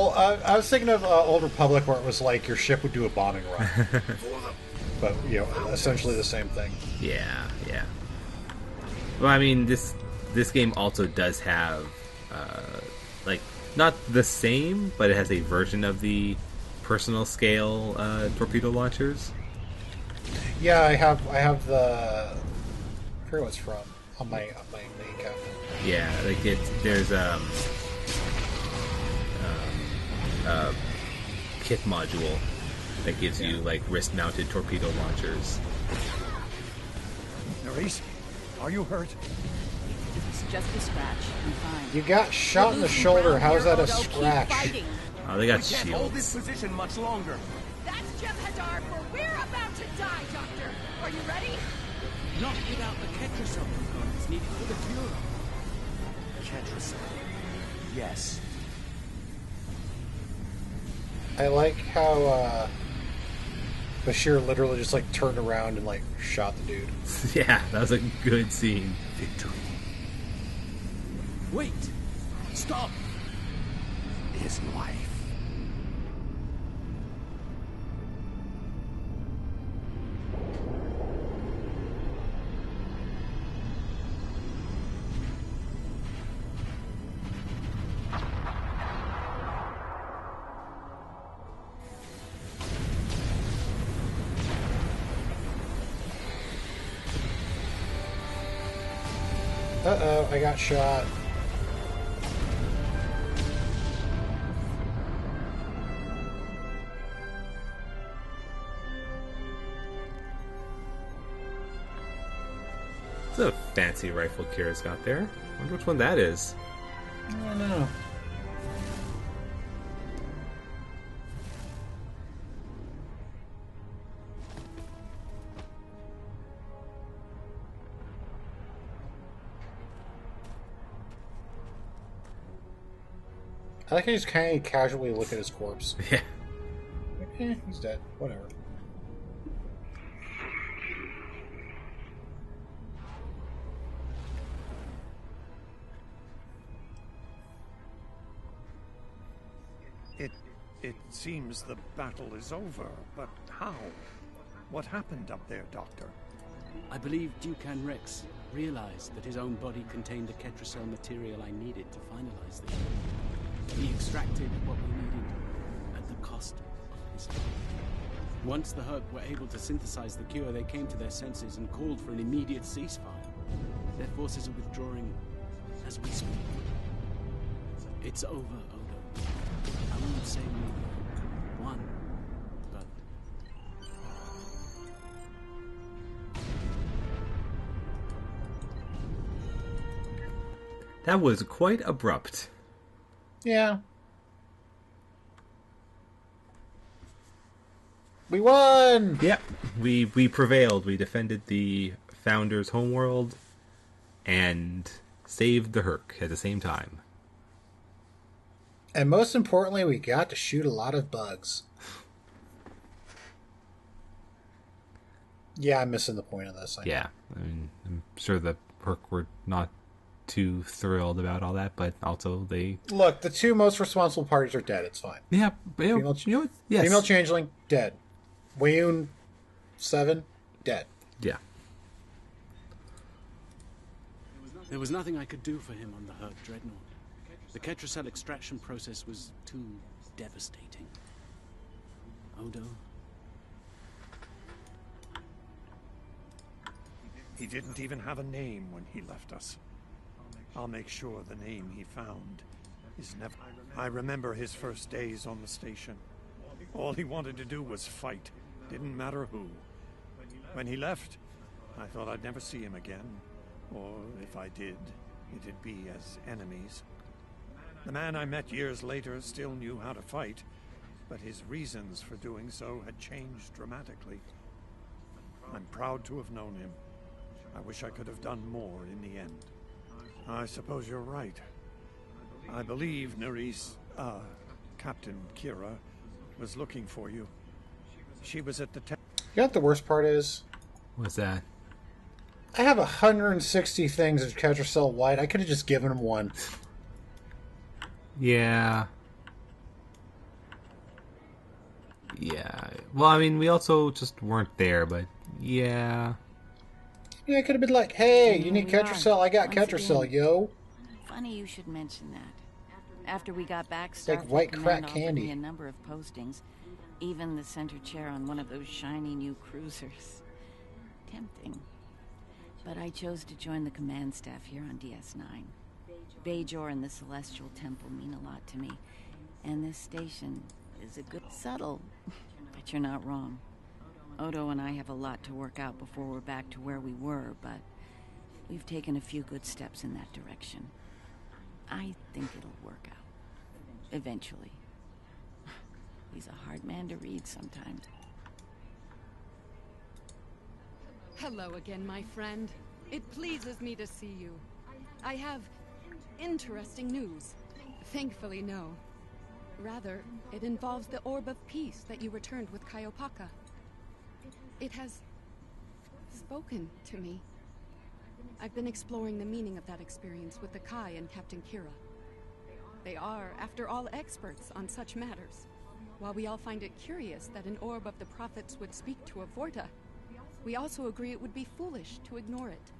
I was thinking of Old Republic, where it was like your ship would do a bombing run. But, you know, essentially the same thing. Yeah, yeah. Well, I mean, this game also does have, like, not the same, but it has a version of the personal scale torpedo launchers. Yeah, I have the... I forget what it's from. On my main cabinet. Yeah, like there's kit module that gives you like wrist-mounted torpedo launchers. Nerys, are you hurt? It's just a scratch. I'm fine. You got shot in the shoulder. How's that a scratch? Oh, they got we can't hold this shields. position much longer. That's Jem'Hadar, for we're about to die, Doctor. Are you ready? Not without the Ketracel components needed for the cure. Ketracel. Yes. I like how Bashir literally just like turned around and like shot the dude. Yeah, that was a good scene. Victory. Wait! Stop! Is life. Uh-oh, I got shot. It's a fancy rifle Kira's got there. I wonder which one that is. I don't know. I like how he's kind of casually look at his corpse. Yeah. Eh, he's dead. Whatever. It seems the battle is over, but how? What happened up there, Doctor? I believe Dukan Rex realized that his own body contained the Ketracel material I needed to finalize this. He extracted what we needed at the cost of his life. Once the Hur'q were able to synthesize the cure, they came to their senses and called for an immediate ceasefire. Their forces are withdrawing as we speak. It's over, Odo. I won't say we won, but... That was quite abrupt. Yeah. We won! Yep. We prevailed. We defended the Founders' homeworld and saved the Hur'q at the same time. And most importantly, we got to shoot a lot of bugs. Yeah, I'm missing the point of this. Yeah. I mean, I'm sure the Hur'q were not too thrilled about all that, but also they... Look, the two most responsible parties are dead. It's fine. Yeah. You know what? Yes. Female changeling, dead. Weyoun 7, dead. Yeah. There was nothing I could do for him on the Hur'q Dreadnought. The Ketracel extraction process was too devastating. Odo? He didn't even have a name when he left us. I'll make sure the name he found is never... I remember his first days on the station. All he wanted to do was fight. Didn't matter who. When he left, I thought I'd never see him again. Or if I did, it'd be as enemies. The man I met years later still knew how to fight, but his reasons for doing so had changed dramatically. I'm proud to have known him. I wish I could have done more in the end. I suppose you're right. I believe Captain Kira was looking for you. She was at the... You know what the worst part is? What's that? I have 160 things of Ketracel White. I could have just given him one. Yeah. Yeah. Well, I mean, we also just weren't there, but yeah. Yeah, I could have been like, hey, you need Ketracel? I got Ketracel, yo. Funny you should mention that. After we got back, it's like white crack candy. Me a number of postings, even the center chair on one of those shiny new cruisers. Tempting. But I chose to join the command staff here on DS9. Bajor and the Celestial Temple mean a lot to me, and this station is a good... Subtle, but you're not wrong. Odo and I have a lot to work out before we're back to where we were, but we've taken a few good steps in that direction. I think it'll work out. Eventually. He's a hard man to read sometimes. Hello again, my friend. It pleases me to see you. I have interesting news. Thankfully, no. Rather, it involves the Orb of Peace that you returned with Kaiopaka. It has spoken to me. I've been exploring the meaning of that experience with the Kai and Captain Kira. They are, after all, experts on such matters. While we all find it curious that an Orb of the Prophets would speak to a Vorta, we also agree it would be foolish to ignore it.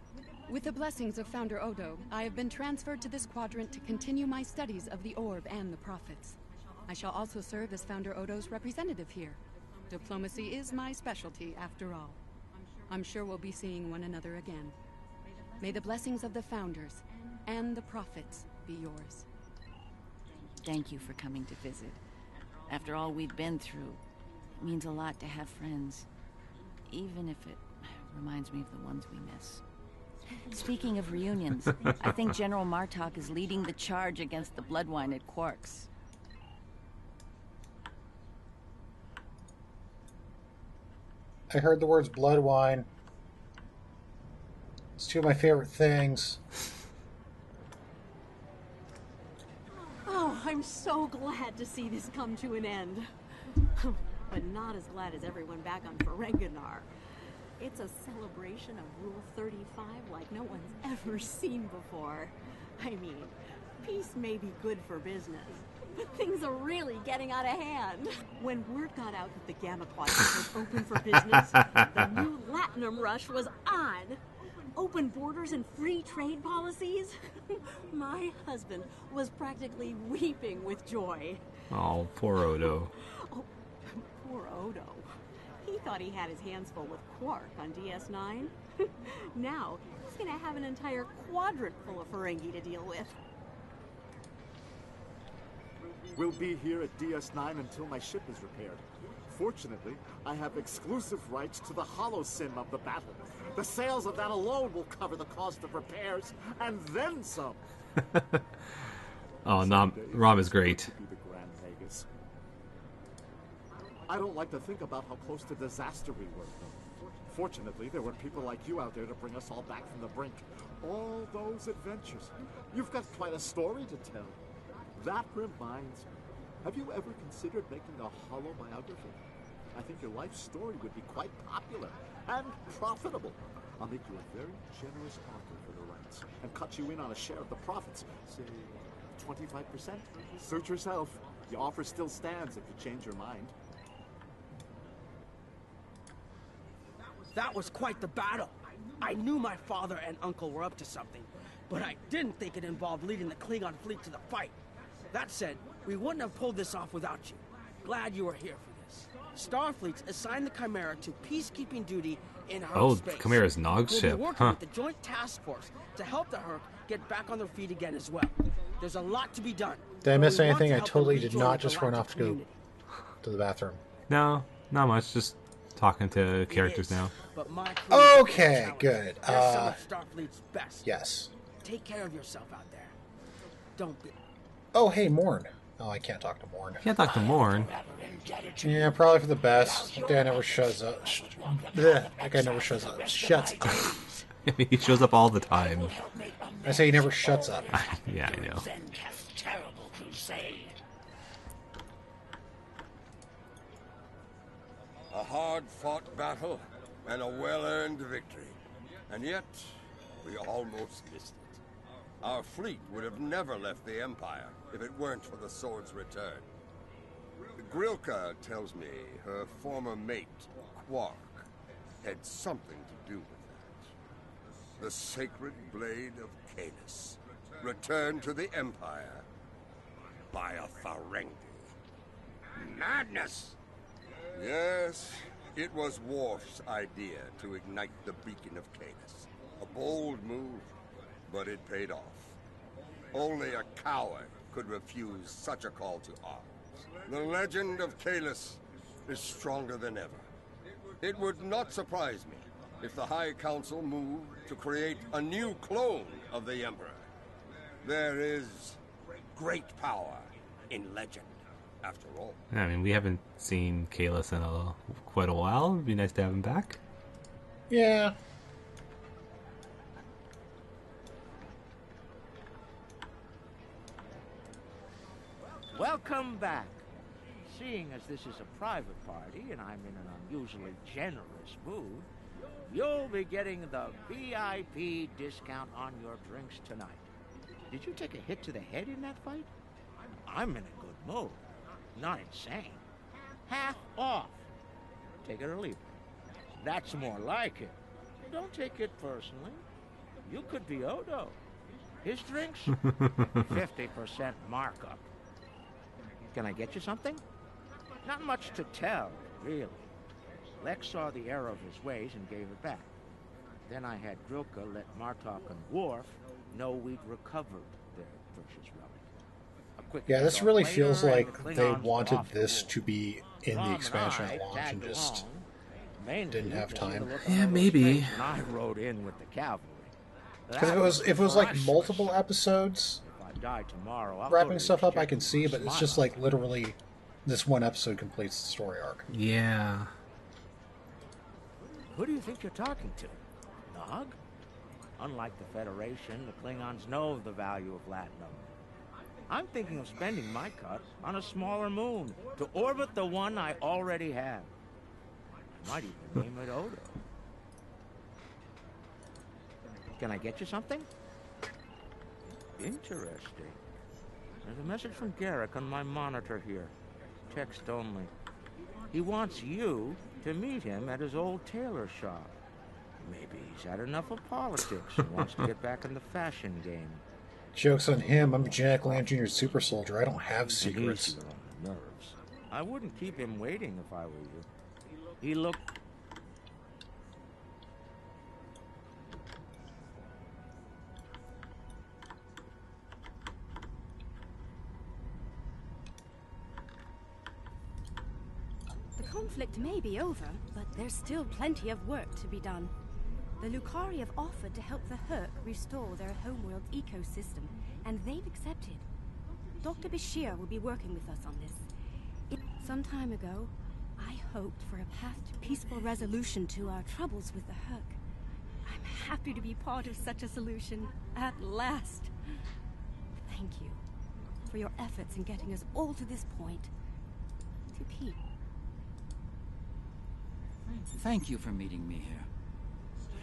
With the blessings of Founder Odo, I have been transferred to this quadrant to continue my studies of the Orb and the Prophets. I shall also serve as Founder Odo's representative here. Diplomacy is my specialty, after all. I'm sure we'll be seeing one another again. May the blessings of the Founders and the Prophets be yours. Thank you for coming to visit. After all we've been through, it means a lot to have friends. Even if it reminds me of the ones we miss. Speaking of reunions, I think General Martok is leading the charge against the Bloodwine at Quark's. I heard the words Bloodwine. It's two of my favorite things. Oh, I'm so glad to see this come to an end. But not as glad as everyone back on Ferenginar. It's a celebration of Rule 35 like no one's ever seen before. I mean, peace may be good for business, but things are really getting out of hand. When word got out that the Gamma Quadrant was open for business, the new Latinum rush was on. Open borders and free trade policies? My husband was practically weeping with joy. Oh, poor Odo. Oh, poor Odo. thought he had his hands full with Hur'q on DS9. Now, he's gonna have an entire quadrant full of Ferengi to deal with. We'll be here at DS9 until my ship is repaired. Fortunately, I have exclusive rights to the holo-sim of the battle. The sales of that alone will cover the cost of repairs, and then some. Oh, no, Rom is great. I don't like to think about how close to disaster we were, though. Fortunately, there were people like you out there to bring us all back from the brink. All those adventures. You've got quite a story to tell. That reminds me. Have you ever considered making a holo biography? I think your life story would be quite popular and profitable. I'll make you a very generous offer for the rights and cut you in on a share of the profits. Say 25%. Suit yourself. The offer still stands if you change your mind. That was quite the battle. I knew my father and uncle were up to something, but I didn't think it involved leading the Klingon fleet to the fight. That said, we wouldn't have pulled this off without you. Glad you were here for this. Starfleet's assigned the Chimera to peacekeeping duty in Hur'q space. Chimera's Nog's we'll ship, be working with the Joint Task Force to help the Hur'q get back on their feet again as well. There's a lot to be done. Did I miss anything? I totally did not just run off to go to the bathroom. No, not much. Just talking to characters now. Okay, good. Starfleet's best. Yes. Take care of yourself out there. Don't be. Oh, hey, Morn. Oh, I can't talk to Morn. Can't talk to Morn. Yeah, probably for the best. That guy never shows up. That guy never shows up. Shuts up. He shows up all the time. I say he never shuts up. Yeah, I know. A hard-fought battle and a well-earned victory. And yet, we almost missed it. Our fleet would have never left the Empire if it weren't for the sword's return. Hur'q tells me her former mate, Hur'q, had something to do with that. The sacred blade of Canis, returned to the Empire by a Ferengi. Madness! Yes, it was Worf's idea to ignite the beacon of Canis. A bold move, but it paid off. Only a coward could refuse such a call to arms. The legend of Kalis is stronger than ever. It would not surprise me if the High Council moved to create a new clone of the Emperor. There is great power in legend, after all. I mean, we haven't seen Kalis in quite a while. It'd be nice to have him back. Yeah. Welcome back. Seeing as this is a private party and I'm in an unusually generous mood, you'll be getting the VIP discount on your drinks tonight. Did you take a hit to the head in that fight? I'm in a good mood. Not insane. Half off. Take it or leave it. That's more like it. Don't take it personally. You could be Odo. His drinks? 50% markup. Can I get you something? Not much to tell, really. Lex saw the error of his ways and gave it back. Then I had Hur'q let Martok and Worf know we'd recovered their precious relic. Yeah, this really feels like they wanted this to be in the expansion at launch and just didn't have time. Yeah, maybe. I rode in with the cavalry. Because if it was like multiple episodes wrapping stuff up, I can see, but it's just like literally this one episode completes the story arc. Yeah. Who do you think you're talking to? Nog? Unlike the Federation, the Klingons know the value of Latinum. I'm thinking of spending my cut on a smaller moon to orbit the one I already have. I might even name it Odo. Can I get you something? Interesting. There's a message from Garrick on my monitor here. Text only. He wants you to meet him at his old tailor shop. Maybe he's had enough of politics and wants to get back in the fashion game. Joke's on him. I'm a genetically engineered super soldier. I don't have secrets. On the nerves. I wouldn't keep him waiting if I were you. He looked... The conflict may be over, but there's still plenty of work to be done. The Lucari have offered to help the Hur'q restore their homeworld ecosystem, and they've accepted. Dr. Bashir will be working with us on this. Some time ago, I hoped for a path to peaceful resolution to our troubles with the Hur'q. I'm happy to be part of such a solution, at last. Thank you for your efforts in getting us all to this point. To peace. Thank you for meeting me here.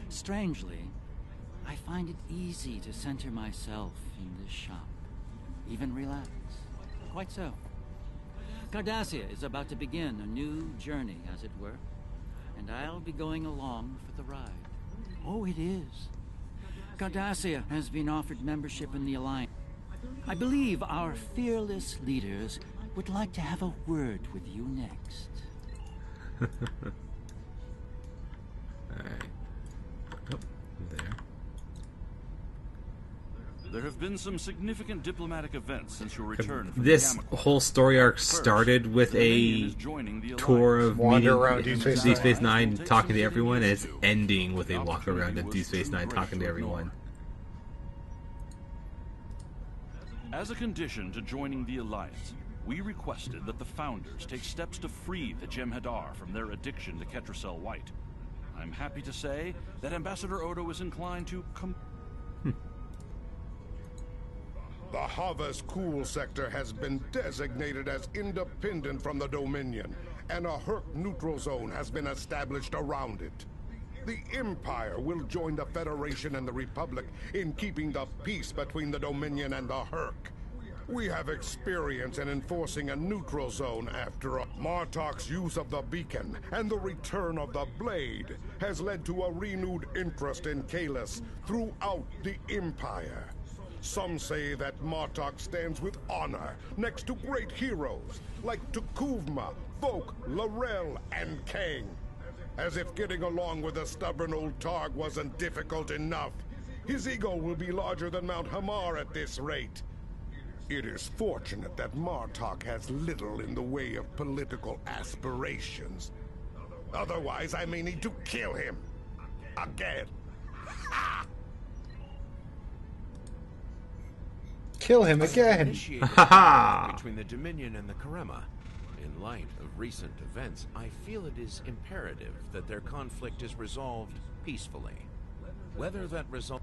Strangely, I find it easy to center myself in this shop. Even relax. Quite so. Cardassia is about to begin a new journey, as it were, and I'll be going along for the ride. Oh, it is. Cardassia has been offered membership in the Alliance. I believe our fearless leaders would like to have a word with you next. Alright. Oh, there. There have been some significant diplomatic events since your return from This the whole story arc started with a tour of meeting Deep Space Nine, talking to everyone, and it's ending with a walk around of Deep Space Nine talking to everyone. As a condition to joining the Alliance, we requested that the Founders take steps to free the Jem'Hadar from their addiction to Ketracel White. I'm happy to say that Ambassador Odo is inclined to The Havas Cool sector has been designated as independent from the Dominion, and a Hur'q neutral zone has been established around it. The Empire will join the Federation and the Republic in keeping the peace between the Dominion and the Hur'q. We have experience in enforcing a neutral zone after all. Martok's use of the beacon and the return of the blade has led to a renewed interest in Kahless throughout the Empire. Some say that Martok stands with honor next to great heroes like Tukuvma, Volk, L'Rell, and Kang. As if getting along with the stubborn old Targ wasn't difficult enough, his ego will be larger than Mount Hamar at this rate. It is fortunate that Martok has little in the way of political aspirations. Otherwise, I may need to kill him. Again. Kill him again. Between the Dominion and the Karema. In light of recent events, I feel it is imperative that their conflict is resolved peacefully. Whether that result...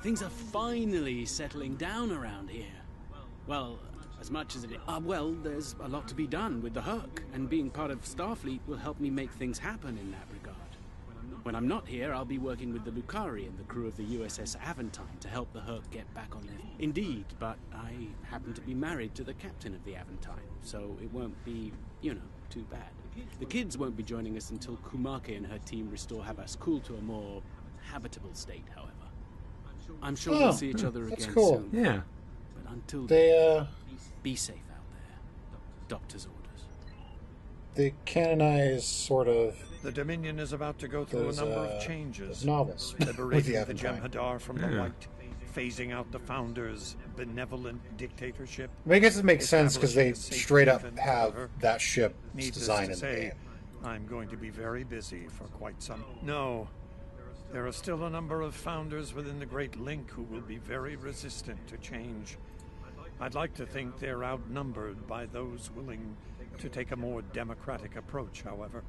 Things are finally settling down around here. Well, as much as it is... well, there's a lot to be done with the Hur'q, and being part of Starfleet will help me make things happen in that regard. When I'm not here, I'll be working with the Lucari and the crew of the USS Aventine to help the Hur'q get back on their... Indeed, but I happen to be married to the captain of the Aventine, so it won't be, you know, too bad. The kids won't be joining us until Kumake and her team restore Havas Cool to a more habitable state, however. I'm sure we'll see each other again cool. soon. Yeah. But until They, then, be safe out there. Doctor's orders. They canonize sort of... The Dominion is about to go through a number of changes. Novels. Liberating the Jem'Hadar from the White, phasing out the Founders' benevolent dictatorship. I mean, I guess it makes sense because they straight up have that ship's design in the game. I'm going to be very busy for quite some... No. There are still a number of Founders within the Great Link who will be very resistant to change. I'd like to think they're outnumbered by those willing to take a more democratic approach, however.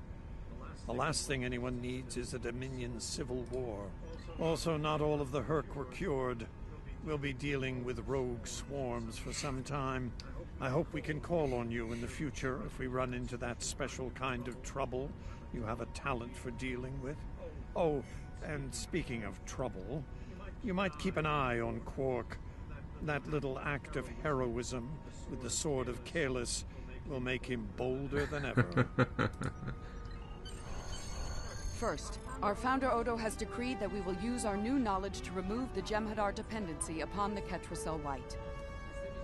The last thing anyone needs is a Dominion civil war. Also, not all of the Hur'q were cured. We'll be dealing with rogue swarms for some time. I hope we can call on you in the future if we run into that special kind of trouble you have a talent for dealing with. Oh, and speaking of trouble, you might keep an eye on Quark. That little act of heroism with the sword of Kahless will make him bolder than ever. First, our founder Odo has decreed that we will use our new knowledge to remove the Jem'Hadar dependency upon the Ketracel White.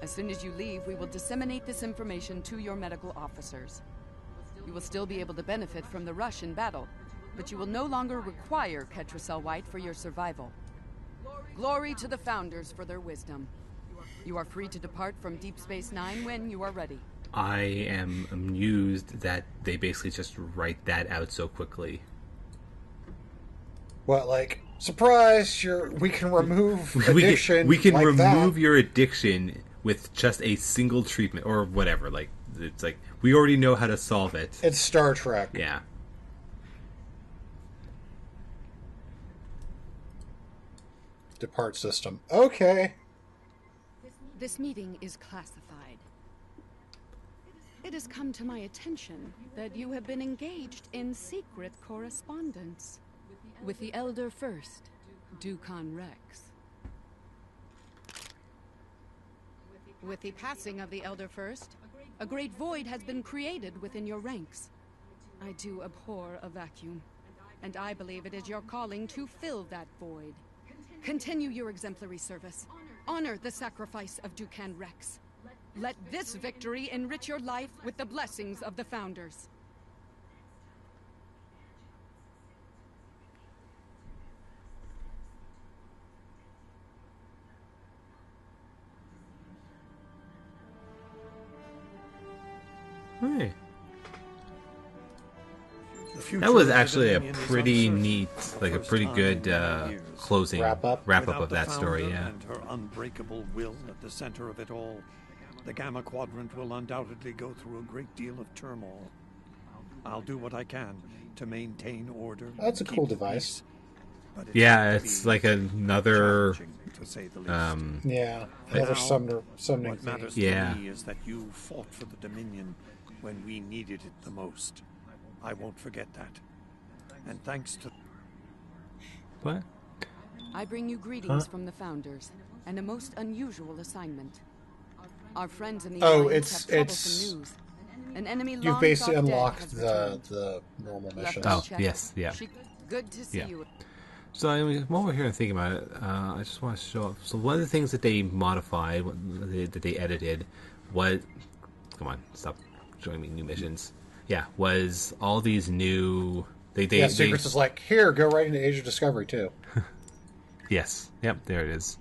As soon as you leave, we will disseminate this information to your medical officers. You will still be able to benefit from the rush in battle, but you will no longer require Ketracel White for your survival. Glory to the Founders for their wisdom. You are free to depart from Deep Space Nine when you are ready. I am amused that they basically just write that out so quickly. What, like, surprise, we can remove addiction. We can like remove that. your addiction with just a single treatment or whatever. Like, it's like, we already know how to solve it. It's Star Trek. Yeah. Depart system. Okay. This meeting is classified. It has come to my attention that you have been engaged in secret correspondence with the Elder First, Dukan Rex. With the passing of the Elder First, a great void has been created within your ranks. I do abhor a vacuum, and I believe it is your calling to fill that void. Continue your exemplary service. Honor the sacrifice of Dukan Rex. Let this victory enrich your life with the blessings of the Founders. Hey. That was actually a pretty neat, like a pretty good closing wrap up of that story. Yeah. And her unbreakable will at the center of it all, the Gamma Quadrant will undoubtedly go through a great deal of turmoil. I'll do what I can to maintain order. That's a cool device. Yeah, it's like another. Yeah, another summoning What matters to me is that you fought for the Dominion when we needed it the most. I won't forget that. And thanks to... What? I bring you greetings from the Founders, and a most unusual assignment. Our friends in the Alliance have troublesome news. An enemy you've basically unlocked the normal missions. Oh, yes, yeah. Good to see you. So while we're here and thinking about it, I just want to show up. So one of the things that they modified, that they edited, was... Come on, stop showing me new missions. Yeah, was all these new... Secrets is like, here, go right into Age of Discovery, too. Yes. Yep, there it is.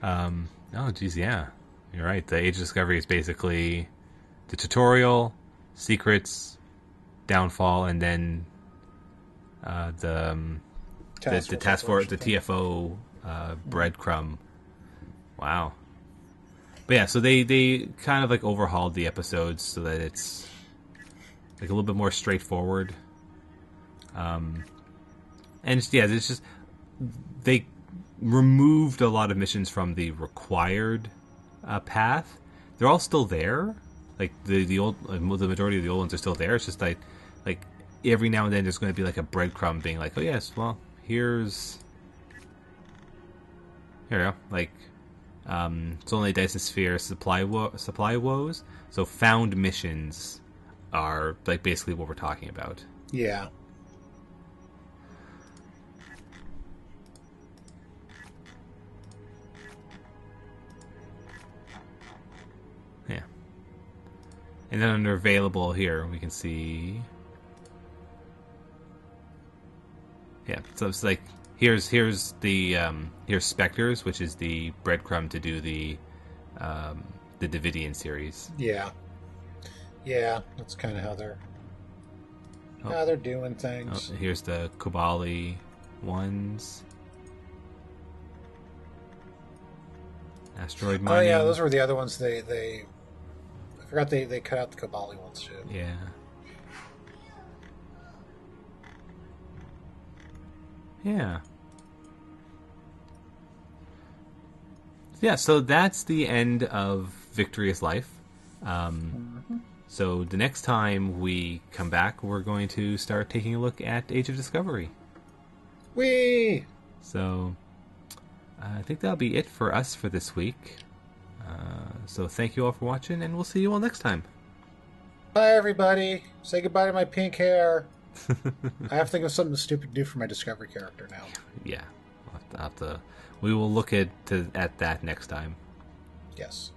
Oh, geez, yeah. You're right. The Age of Discovery is basically the tutorial, secrets, downfall, and then the task force, the TFO breadcrumb. Wow. But yeah, so they kind of like overhauled the episodes so that it's like a little bit more straightforward. And it's just they removed a lot of missions from the required path. They're all still there. Like the majority of the old ones are still there. It's just like every now and then there's going to be like a breadcrumb being like, oh yes, well here we go. Like Solar Dyson Sphere supply woes. So found missions are like basically what we're talking about. Yeah. Yeah. And then under available here we can see. Yeah, so it's like here's the here's Spectres, which is the breadcrumb to do the Davidian series. Yeah. Yeah, that's kind of how they're doing things. Oh, here's the Kobali ones. Asteroid mining. Oh yeah, those were the other ones. I forgot they cut out the Kobali ones too. Yeah. Yeah. Yeah, so that's the end of Victorious Life. So the next time we come back, we're going to start taking a look at Age of Discovery. Whee! So I think that'll be it for us for this week. So thank you all for watching, and we'll see you all next time. Bye, everybody. Say goodbye to my pink hair. I have to think of something stupid to do for my Discovery character now. Yeah, we will look at that next time. Yes.